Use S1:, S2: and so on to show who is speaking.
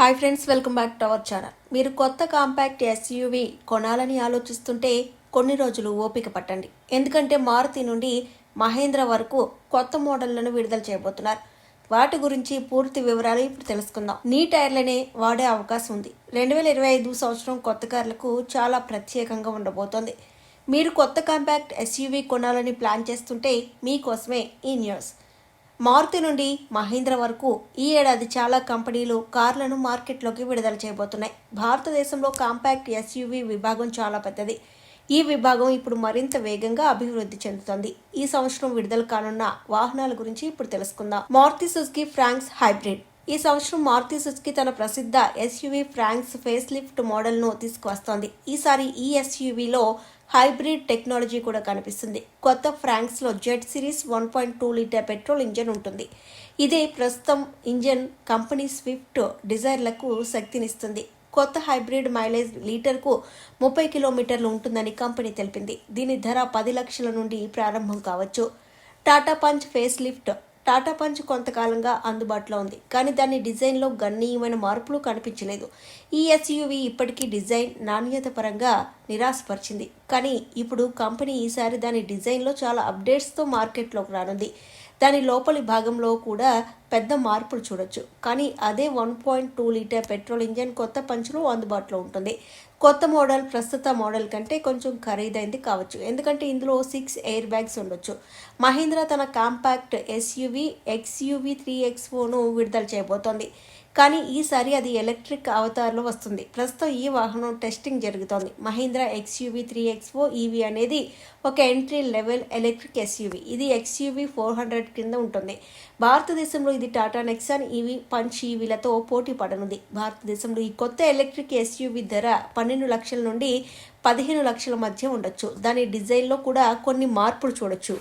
S1: Hi friends, welcome back to our channel. మీరు కొత్త compact SUV కొనాలని ఆలోచిస్తుంటే కొన్ని రోజులు ఓపిక పట్టండి. ఎందుకంటే మారుతి నుండి మహేంద్ర వరకు కొత్త మోడళ్లను విడుదల చేయబోతున్నారు. వాటి గురించి పూర్తి వివరాలు ఇప్పుడు తెలుసుకుందాం. నీ టైర్లనే వాడే అవకాశం ఉంది. 2025 సంవత్సరం కొత్త కార్లకు చాలా ప్రత్యేకంగా ఉండబోతోంది. మీరు కొత్త కాంపాక్ట్ ఎస్యూవీ కొనాలని ప్లాన్ చేస్తుంటే మీకోసమే ఈ న్యూస్. మారుతి నుండి మహీంద్రా వరకు ఈ ఏడాది చాలా కంపెనీలు కార్లను మార్కెట్లోకి విడుదల చేయబోతున్నాయి. భారతదేశంలో కాంపాక్ట్ ఎస్యూవీ విభాగం చాలా పెద్దది. ఈ విభాగం ఇప్పుడు మరింత వేగంగా అభివృద్ధి చెందుతోంది. ఈ సంవత్సరం విడుదల కానున్న వాహనాల గురించి ఇప్పుడు తెలుసుకుందాం. Maruti Suzuki Fronx hybrid. ఈ సంవత్సరం మారుతి సుజుకి తన ప్రసిద్ధ ఎస్యూవీ ఫ్రాంక్స్ ఫేస్ లిఫ్ట్ మోడల్ను తీసుకువస్తోంది. ఈసారి ఈ ఎస్యూవీలో హైబ్రిడ్ టెక్నాలజీ కూడా కనిపిస్తుంది. కొత్త ఫ్రాంక్స్లో Z series 1.2 litre petrol engine ఉంటుంది. ఇదే ప్రస్తుతం ఇంజన్ కంపెనీ స్విఫ్ట్ డిజైర్లకు శక్తినిస్తుంది. కొత్త హైబ్రిడ్ మైలేజ్ లీటర్కు 30 కిలోమీటర్లు ఉంటుందని కంపెనీ తెలిపింది. దీని ధర 10 లక్షల నుండి ప్రారంభం కావచ్చు. Tata punch face lift. Tata punch కొంతకాలంగా అందుబాటులో ఉంది, కానీ దాని డిజైన్లో గణనీయమైన మార్పులు కనిపించలేదు. ఈ ఎస్యూవీ ఇప్పటికీ డిజైన్ నాణ్యత పరంగా నిరాశపరిచింది, కానీ ఇప్పుడు కంపెనీ ఈసారి దాని డిజైన్లో చాలా అప్డేట్స్తో మార్కెట్లోకి రానుంది. దాని లోపలి భాగంలో కూడా పెద్ద మార్పులు చూడొచ్చు, కానీ అదే 1.2 లీటర్ పెట్రోల్ ఇంజన్ కొత్త పంచ్లో అందుబాటులో ఉంటుంది. కొత్త మోడల్ ప్రస్తుత మోడల్ కంటే కొంచెం ఖరీదైంది కావచ్చు, ఎందుకంటే ఇందులో 6 ఎయిర్ బ్యాగ్స్ ఉండొచ్చు. మహీంద్రా తన కాంపాక్ట్ ఎస్యూవీ XUV 3XOను విడుదల చేయబోతోంది, కానీ ఈసారి అది ఎలక్ట్రిక్ అవతార్లో వస్తుంది. ప్రస్తుతం ఈ వాహనం టెస్టింగ్ జరుగుతోంది. మహీంద్రా XUV 3XO EV అనేది ఒక ఎంట్రీ లెవెల్ ఎలక్ట్రిక్ ఎస్యూవీ. ఇది XUV 400 కింద ఉంటుంది. భారతదేశంలో ఇది టాటా నెక్సాన్ EV పంచ్ ఈవీలతో పోటీ పడనుంది. భారతదేశంలో ఈ కొత్త ఎలక్ట్రిక్ ఎస్యూవీ ధర 12 లక్షల నుండి 15 లక్షల మధ్య ఉండొచ్చు. దాని డిజైన్లో కూడా కొన్ని మార్పులు చూడొచ్చు.